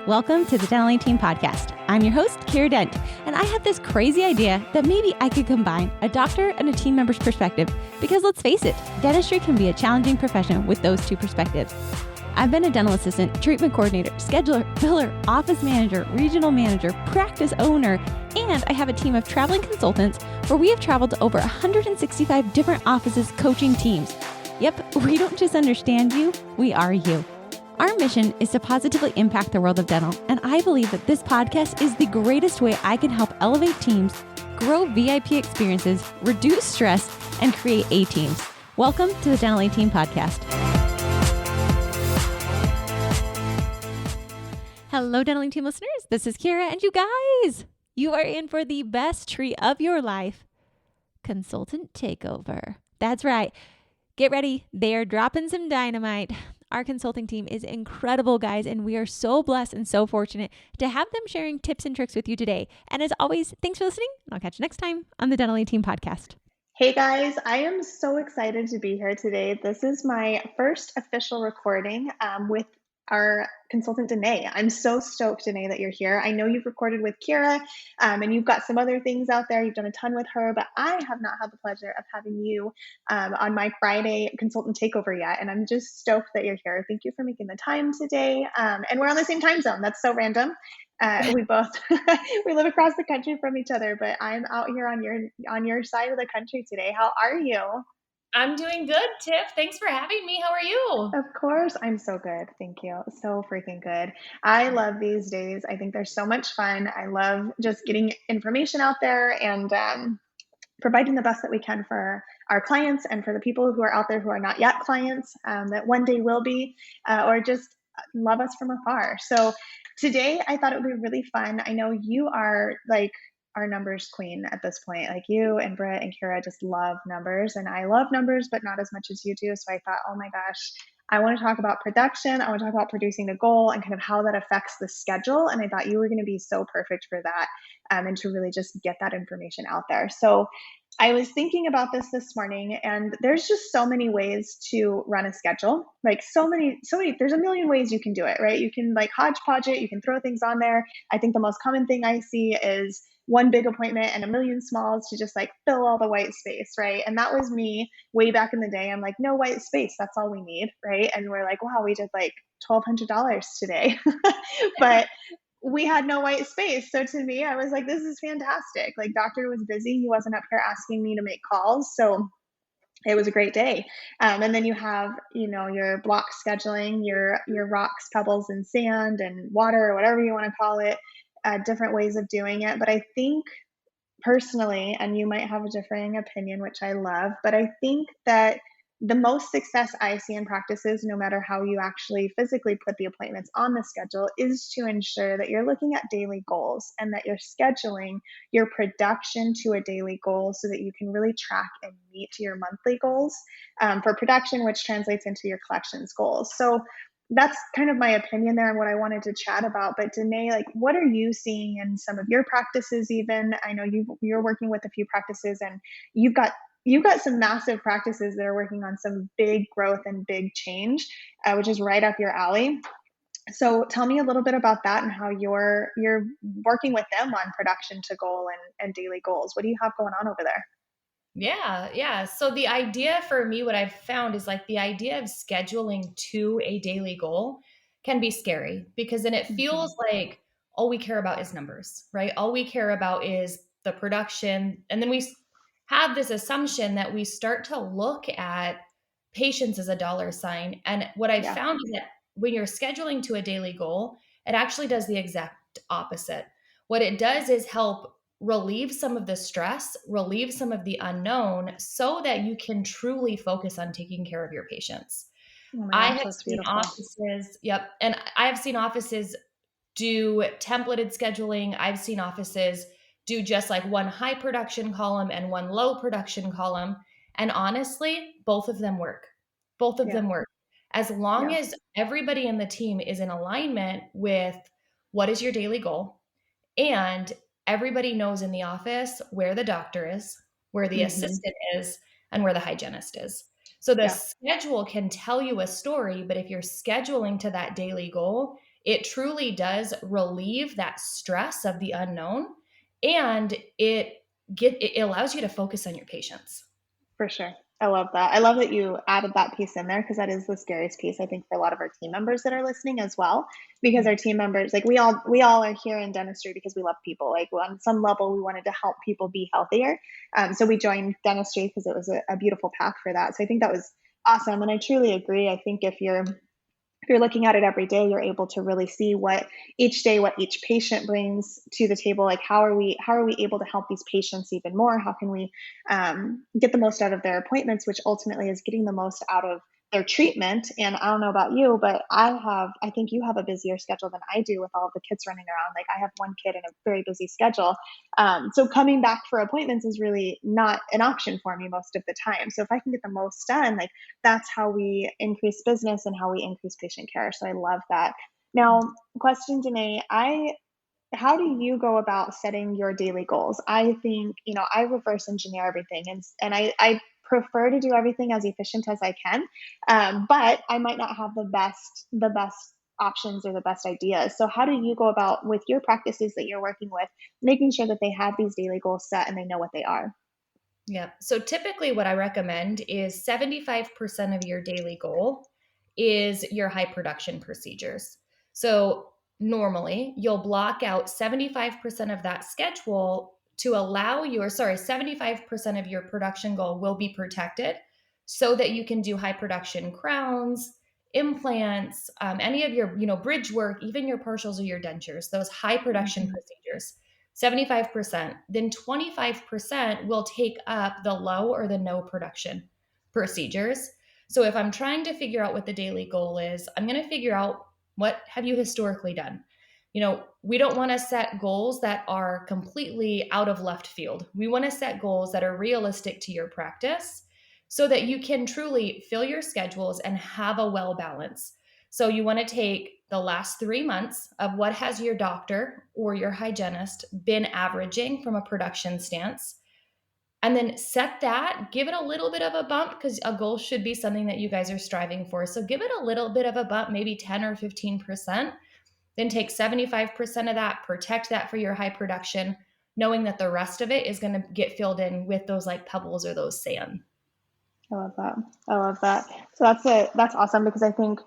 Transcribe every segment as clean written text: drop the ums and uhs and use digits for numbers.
Welcome to the Dental Team Podcast. I'm your host, Kira Dent, and I have this crazy idea that maybe I could combine a doctor and a team member's perspective because let's face it, dentistry can be a challenging profession with those two perspectives. I've been a dental assistant, treatment coordinator, scheduler, biller, office manager, regional manager, practice owner, and I have a team of traveling consultants where we have traveled to over 165 different offices coaching teams. Yep, we don't just understand you, we are you. Our mission is to positively impact the world of dental, and I believe that this podcast is the greatest way I can help elevate teams, grow VIP experiences, reduce stress, and create A-teams. Welcome to the Dental Team Podcast. Hello, Dental Team listeners. This is Kira, and you guys, you are in for the best treat of your life, Consultant Takeover. That's right. Get ready. They are dropping some dynamite. Our consulting team is incredible, guys, and we are so blessed and so fortunate to have them sharing tips and tricks with you today. And as always, thanks for listening. I'll catch you next time on the Dental Team Podcast. Hey guys, I am so excited to be here today. This is my first official recording with our consultant, Denae. I'm so stoked, Denae, that you're here. I know you've recorded with Kira and you've got some other things out there. You've done a ton with her, but I have not had the pleasure of having you on my Friday consultant takeover yet. And I'm just stoked that you're here. Thank you for making the time today. And we're on the same time zone. That's so random. We both, we live across the country from each other, but I'm out here on your side of the country today. How are you? I'm doing good, Tiff. Thanks for having me. How are you? Of course. I'm so good. Thank you. So freaking good. I love these days. I think they're so much fun. I love just getting information out there and providing the best that we can for our clients and for the people who are out there who are not yet clients, that one day will be, or just love us from afar. So today I thought it would be really fun. I know you are like our numbers queen at this point. Like you and Britt and Kira just love numbers, and I love numbers, but not as much as you do. So I thought, oh my gosh, I want to talk about production. I want to talk about producing the goal and kind of how that affects the schedule. And I thought you were going to be so perfect for that, and to really just get that information out there. So I was thinking about this morning, and there's just so many ways to run a schedule. Like so many, there's a million ways you can do it, right? You can like hodgepodge it. You can throw things on there. I think the most common thing I see is one big appointment and a million smalls to just like fill all the white space, right? And that was me way back in the day. I'm like, no white space, that's all we need, right? And we're like, wow, we did like $1,200 today, but we had no white space. So to me, I was like, this is fantastic. Like doctor was busy. He wasn't up here asking me to make calls. So it was a great day. And then you have, your block scheduling, your rocks, pebbles, and sand and water, or whatever you want to call it, different ways of doing it. But I think personally, and you might have a differing opinion, which I love, but I think that the most success I see in practices, no matter how you actually physically put the appointments on the schedule, is to ensure that you're looking at daily goals and that you're scheduling your production to a daily goal so that you can really track and meet your monthly goals for production, which translates into your collections goals. So that's kind of my opinion there and what I wanted to chat about. But Denae, like, what are you seeing in some of your practices even? I know you're working with a few practices, and you've got some massive practices that are working on some big growth and big change, which is right up your alley. So tell me a little bit about that and how you're working with them on production to goal and daily goals. What do you have going on over there? Yeah. So the idea for me, what I've found is like the idea of scheduling to a daily goal can be scary because then it feels like all we care about is numbers, right? All we care about is the production. And then we have this assumption that we start to look at patients as a dollar sign. And what I've found is that when you're scheduling to a daily goal, it actually does the exact opposite. What it does is help relieve some of the stress, relieve some of the unknown so that you can truly focus on taking care of your patients. Oh I gosh, have seen offices, and I have seen offices do templated scheduling. I've seen offices do just like one high production column and one low production column. And honestly, both of them work. Both of them work. As long as everybody in the team is in alignment with what is your daily goal, and everybody knows in the office where the doctor is, where the assistant is, and where the hygienist is. So the schedule can tell you a story, but if you're scheduling to that daily goal, it truly does relieve that stress of the unknown, and it allows you to focus on your patients. For sure. I love that. I love that you added that piece in there, because that is the scariest piece, I think, for a lot of our team members that are listening as well. Because our team members, like we all are here in dentistry because we love people. Like on some level, we wanted to help people be healthier. So we joined dentistry because it was a beautiful path for that. So I think that was awesome. And I truly agree. I think if you're looking at it every day, you're able to really see what each patient brings to the table. Like how are we able to help these patients even more? How can we get the most out of their appointments, which ultimately is getting the most out of their treatment. And I don't know about you, but I think you have a busier schedule than I do with all of the kids running around. Like I have one kid in a very busy schedule. So coming back for appointments is really not an option for me most of the time. So if I can get the most done, like that's how we increase business and how we increase patient care. So I love that. Now, question, Denae, how do you go about setting your daily goals? I think, I reverse engineer everything, and I prefer to do everything as efficient as I can. But I might not have the best options or the best ideas. So how do you go about with your practices that you're working with, making sure that they have these daily goals set and they know what they are? Yeah. So typically what I recommend is 75% of your daily goal is your high production procedures. So normally you'll block out 75% of that schedule to allow 75% of your production goal will be protected so that you can do high production crowns, implants, any of your, bridge work, even your partials or your dentures, those high production procedures. 75%, then 25% will take up the low or the no production procedures. So if I'm trying to figure out what the daily goal is, I'm going to figure out what have you historically done. We don't want to set goals that are completely out of left field. We want to set goals that are realistic to your practice so that you can truly fill your schedules and have a well balance. So you want to take the last 3 months of what has your doctor or your hygienist been averaging from a production stance, and then set that, give it a little bit of a bump, because a goal should be something that you guys are striving for. So give it a little bit of a bump, maybe 10 or 15%, then take 75% of that, protect that for your high production, knowing that the rest of it is going to get filled in with those like pebbles or those sand. I love that. I love that. So that's awesome, because I think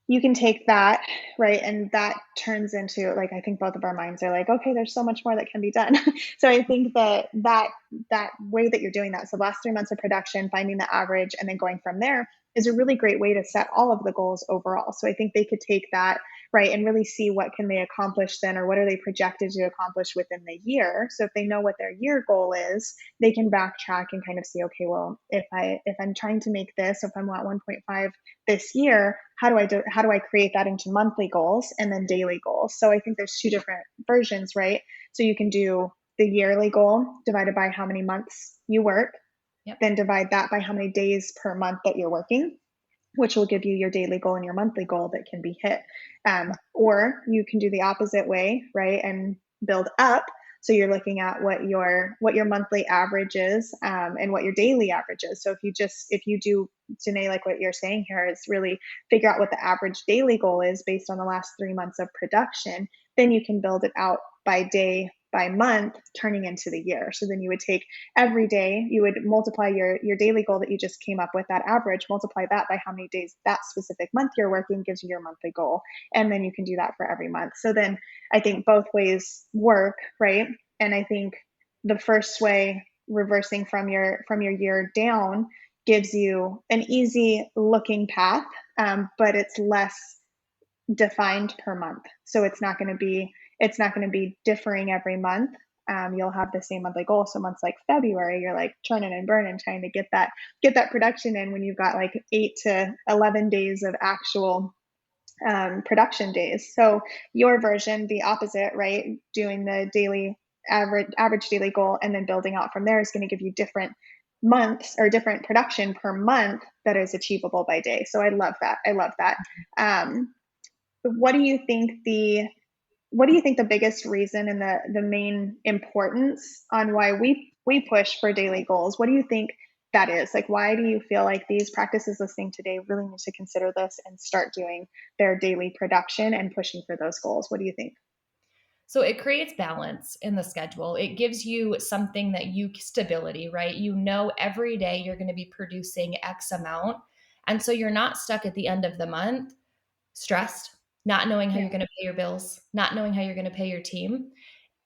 you can take that, right? And that turns into, like, I think both of our minds are like, okay, there's so much more that can be done. So I think that way that you're doing that, so the last 3 months of production, finding the average and then going from there, is a really great way to set all of the goals overall. So I think they could take that, right, and really see what can they accomplish then, or what are they projected to accomplish within the year. So if they know what their year goal is, they can backtrack and kind of see, okay, well, if I'm trying to make this, if I'm at 1.5 this year, how do I create that into monthly goals and then daily goals? So I think there's two different versions, right? So you can do the yearly goal divided by how many months you work, then divide that by how many days per month that you're working, which will give you your daily goal and your monthly goal that can be hit. Or you can do the opposite way, right, and build up. So you're looking at what your monthly average is, and what your daily average is. So if you do, Denae, like what you're saying here, is really figure out what the average daily goal is based on the last 3 months of production, then you can build it out by day, by month, turning into the year. So then you would take every day, you would multiply your daily goal that you just came up with, that average, multiply that by how many days that specific month you're working, gives you your monthly goal. And then you can do that for every month. So then I think both ways work, right? And I think the first way, reversing from your year down, gives you an easy looking path, but it's less defined per month. So it's not going to be differing every month. You'll have the same monthly goal. So months like February, you're like churning and burning, trying to get that production in when you've got like 8 to 11 days of actual production days. So your version, the opposite, right? Doing the daily average daily goal and then building out from there is going to give you different months or different production per month that is achievable by day. So I love that. What do you think the biggest reason and the main importance on why we push for daily goals? What do you think that is. Like, why do you feel like these practices listening today really need to consider this and start doing their daily production and pushing for those goals? What do you think? So it creates balance in the schedule. It gives you something that you stability, right? You know, every day you're going to be producing X amount. And so you're not stuck at the end of the month stressed, not knowing how Yeah. you're going to pay your bills, not knowing how you're going to pay your team.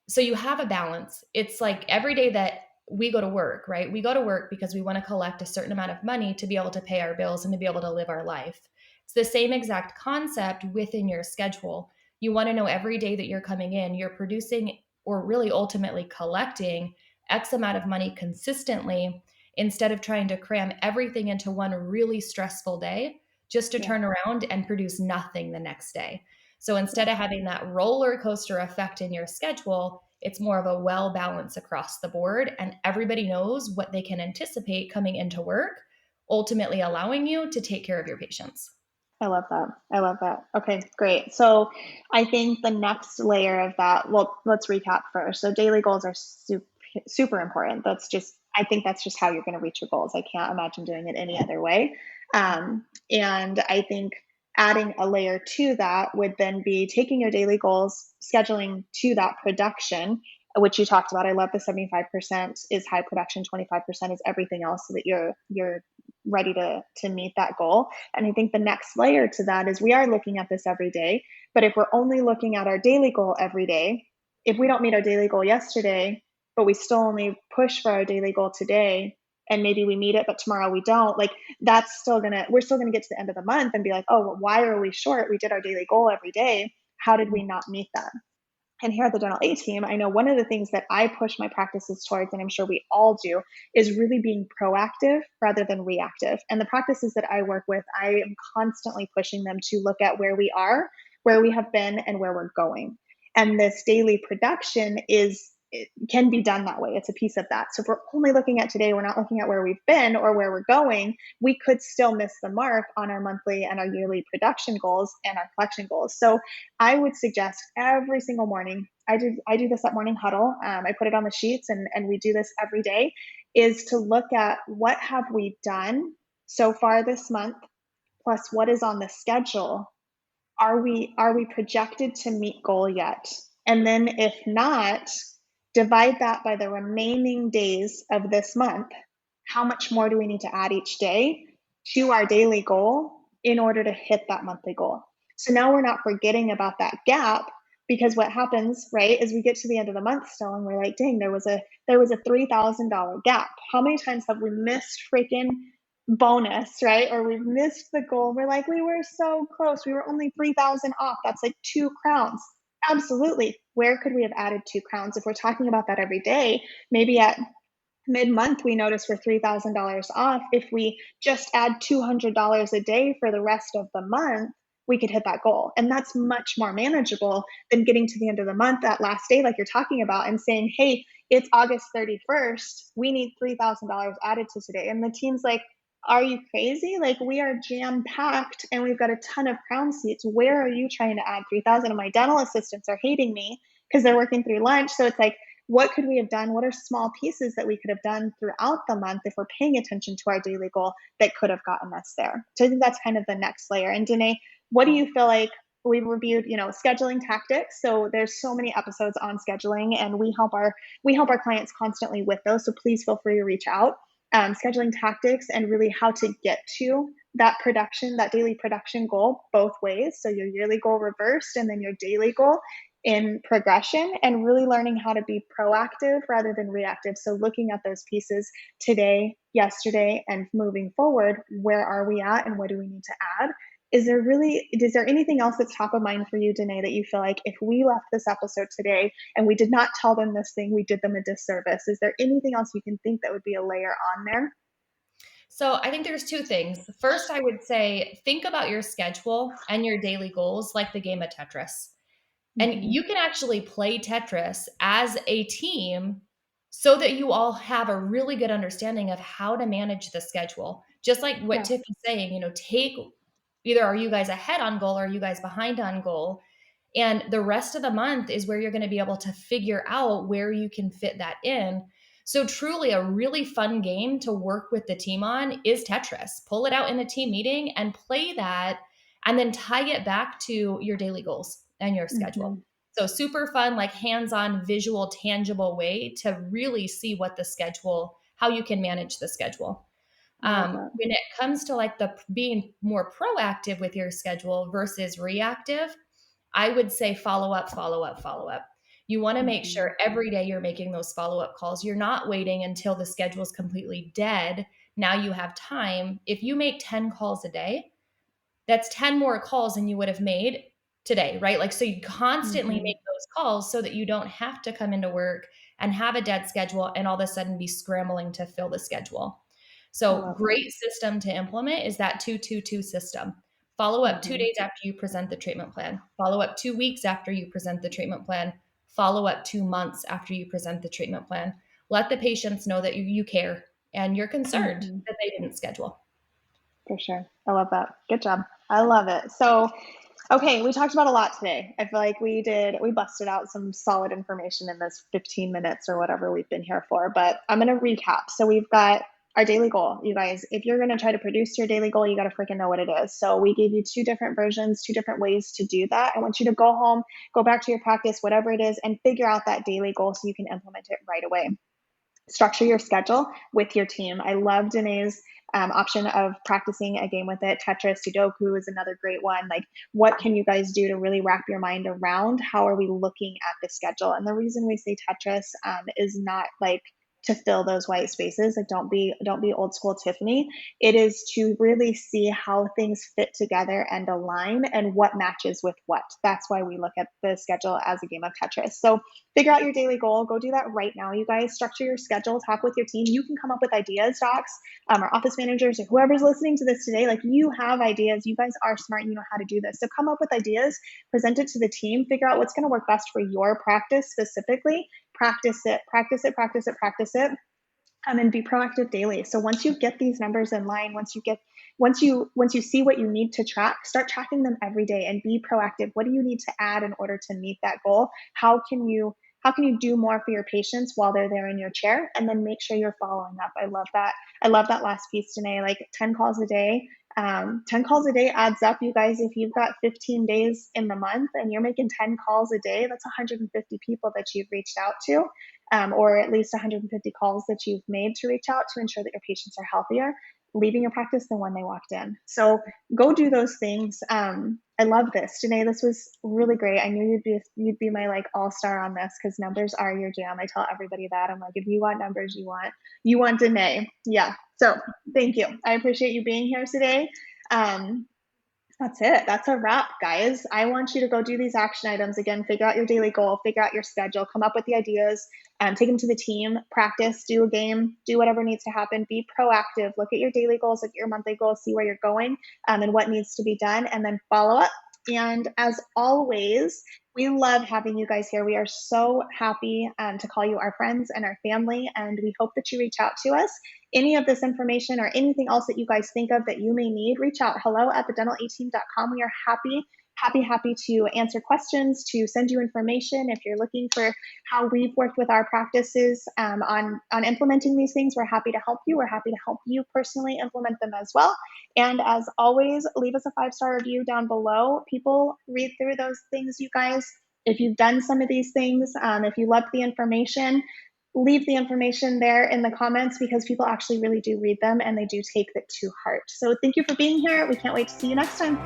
So you have a balance. It's like every day that we go to work, right? We go to work because we want to collect a certain amount of money to be able to pay our bills and to be able to live our life. It's the same exact concept within your schedule. You want to know every day that you're coming in, you're producing or really ultimately collecting X amount of money consistently instead of trying to cram everything into one really stressful day just to Yeah. turn around and produce nothing the next day. So instead Yeah. of having that roller coaster effect in your schedule, it's more of a well balance across the board, and everybody knows what they can anticipate coming into work, ultimately allowing you to take care of your patients. I love that. I love that. Okay, great. So I think the next layer of that, well, let's recap first. So daily goals are super important. I think that's just how you're going to reach your goals. I can't imagine doing it any other way. And I think adding a layer to that would then be taking your daily goals, scheduling to that production, which you talked about. I love the 75% is high production, 25% is everything else so that you're ready to meet that goal. And I think the next layer to that is we are looking at this every day, but if we're only looking at our daily goal every day, if we don't meet our daily goal yesterday, but we still only push for our daily goal today, and maybe we meet it, but tomorrow we don't, like we're still gonna get to the end of the month and be like, oh, well, why are we short? We did our daily goal every day. How did we not meet that? And here at the Dental A team, I know one of the things that I push my practices towards, and I'm sure we all do, is really being proactive rather than reactive. And the practices that I work with, I am constantly pushing them to look at where we are, where we have been, and where we're going. And this daily production it can be done that way. It's a piece of that. So if we're only looking at today, we're not looking at where we've been or where we're going, we could still miss the mark on our monthly and our yearly production goals and our collection goals. So I would suggest every single morning, I do this at morning huddle. I put it on the sheets and we do this every day, is to look at what have we done so far this month, plus what is on the schedule. Are we projected to meet goal yet? And then if not, divide that by the remaining days of this month. How much more do we need to add each day to our daily goal in order to hit that monthly goal? So now we're not forgetting about that gap, because what happens, right, is we get to the end of the month still and we're like, dang, there was a $3,000 gap. How many times have we missed freaking bonus, right? Or we've missed the goal. We're like, we were so close. We were only 3,000 off. That's like 2 crowns. Absolutely. Where could we have added 2 crowns? If we're talking about that every day, maybe at mid-month we notice we're $3,000 off. If we just add $200 a day for the rest of the month, we could hit that goal. And that's much more manageable than getting to the end of the month, that last day like you're talking about, and saying, hey, it's August 31st, we need $3,000 added to today. And the team's like, are you crazy? Like, we are jam packed and we've got a ton of crown seats. Where are you trying to add 3,000? And my dental assistants are hating me because they're working through lunch. So it's like, what could we have done? What are small pieces that we could have done throughout the month if we're paying attention to our daily goal that could have gotten us there? So I think that's kind of the next layer. And Denae, what do you feel like? We've reviewed, scheduling tactics. So there's so many episodes on scheduling, and we help our clients constantly with those. So please feel free to reach out. Scheduling tactics and really how to get to that daily production goal both ways. So your yearly goal reversed and then your daily goal in progression, and really learning how to be proactive rather than reactive. So looking at those pieces today, yesterday, and moving forward, where are we at and what do we need to add? Is there anything else that's top of mind for you, Denae, that you feel like if we left this episode today and we did not tell them this thing, we did them a disservice? Is there anything else you can think that would be a layer on there? So I think there's two things. First, I would say think about your schedule and your daily goals like the game of Tetris. And Mm-hmm. you can actually play Tetris as a team so that you all have a really good understanding of how to manage the schedule. Just like what Yeah. Tiff is saying, take either are you guys ahead on goal or are you guys behind on goal? And the rest of the month is where you're going to be able to figure out where you can fit that in. So truly a really fun game to work with the team on is Tetris. Pull it out in a team meeting and play that, and then tie it back to your daily goals and your schedule. Mm-hmm. So super fun, like hands-on, visual, tangible way to really see what the schedule, how you can manage the schedule. When it comes to like the being more proactive with your schedule versus reactive, I would say follow up, follow up, follow up. You want to make sure every day you're making those follow-up calls. You're not waiting until the schedule is completely dead. Now you have time. If you make 10 calls a day, that's 10 more calls than you would have made today, right? Like, so you constantly make those calls so that you don't have to come into work and have a dead schedule and all of a sudden be scrambling to fill the schedule. So great system to implement is that 2-2-2 system. Follow up 2 days after you present the treatment plan. Follow up 2 weeks after you present the treatment plan. Follow up 2 months after you present the treatment plan. Let the patients know that you care and you're concerned that they didn't schedule. For sure. I love that. Good job. I love it. So, okay, we talked about a lot today. I feel like we busted out some solid information in this 15 minutes or whatever we've been here for, but I'm going to recap. So we've got our daily goal. You guys, if you're going to try to produce your daily goal, you got to freaking know what it is. So we gave you 2 different versions, 2 different ways to do that. I want you to go home, go back to your practice, whatever it is, and figure out that daily goal so you can implement it right away. Structure your schedule with your team. I love Denae's option of practicing a game with it. Tetris, Sudoku is another great one. Like, what can you guys do to really wrap your mind around how are we looking at the schedule? And the reason we say Tetris is not like to fill those white spaces. Like, don't be old school Tiffany. It is to really see how things fit together and align and what matches with what. That's why we look at the schedule as a game of Tetris. So figure out your daily goal. Go do that right now, you guys. Structure your schedule. Talk with your team. You can come up with ideas, docs, or office managers, or whoever's listening to this today. Like, you have ideas. You guys are smart. You know how to do this. So come up with ideas, present it to the team, figure out what's going to work best for your practice specifically. Practice it, and be proactive daily. So once you get these numbers in line, once you see what you need to track, start tracking them every day and be proactive. What do you need to add in order to meet that goal? How can you do more for your patients while they're there in your chair? And then make sure you're following up. I love that. I love that last piece, Denae, like 10 calls a day. 10 calls a day adds up, you guys. If you've got 15 days in the month and you're making 10 calls a day, that's 150 people that you've reached out to, or at least 150 calls that you've made to reach out to ensure that your patients are healthier, leaving your practice than when they walked in. So go do those things. I love this, Denae. This was really great. I knew you'd be my like all-star on this because numbers are your jam. I tell everybody that. I'm like, if you want numbers, you want Denae. Yeah. So thank you. I appreciate you being here today. That's it. That's a wrap, guys. I want you to go do these action items again. Figure out your daily goal, figure out your schedule, come up with the ideas, take them to the team, practice, do a game, do whatever needs to happen. Be proactive. Look at your daily goals, look at your monthly goals, see where you're going, and what needs to be done, and then follow up. And as always, we love having you guys here. We are so happy to call you our friends and our family, and we hope that you reach out to us. Any of this information or anything else that you guys think of that you may need, reach out. hello@thedental18.com. We are happy to answer questions, to send you information. If you're looking for how we've worked with our practices on implementing these things, we're happy to help you. We're happy to help you personally implement them as well. And as always, leave us a 5-star review down below. People read through those things, you guys. If you've done some of these things, if you loved the information, leave the information there in the comments because people actually really do read them and they do take it to heart. So thank you for being here. We can't wait to see you next time.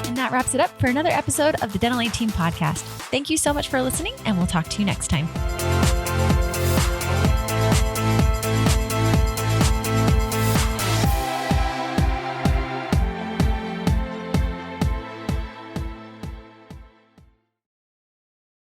And that wraps it up for another episode of the Dental 18 podcast. Thank you so much for listening, and we'll talk to you next time.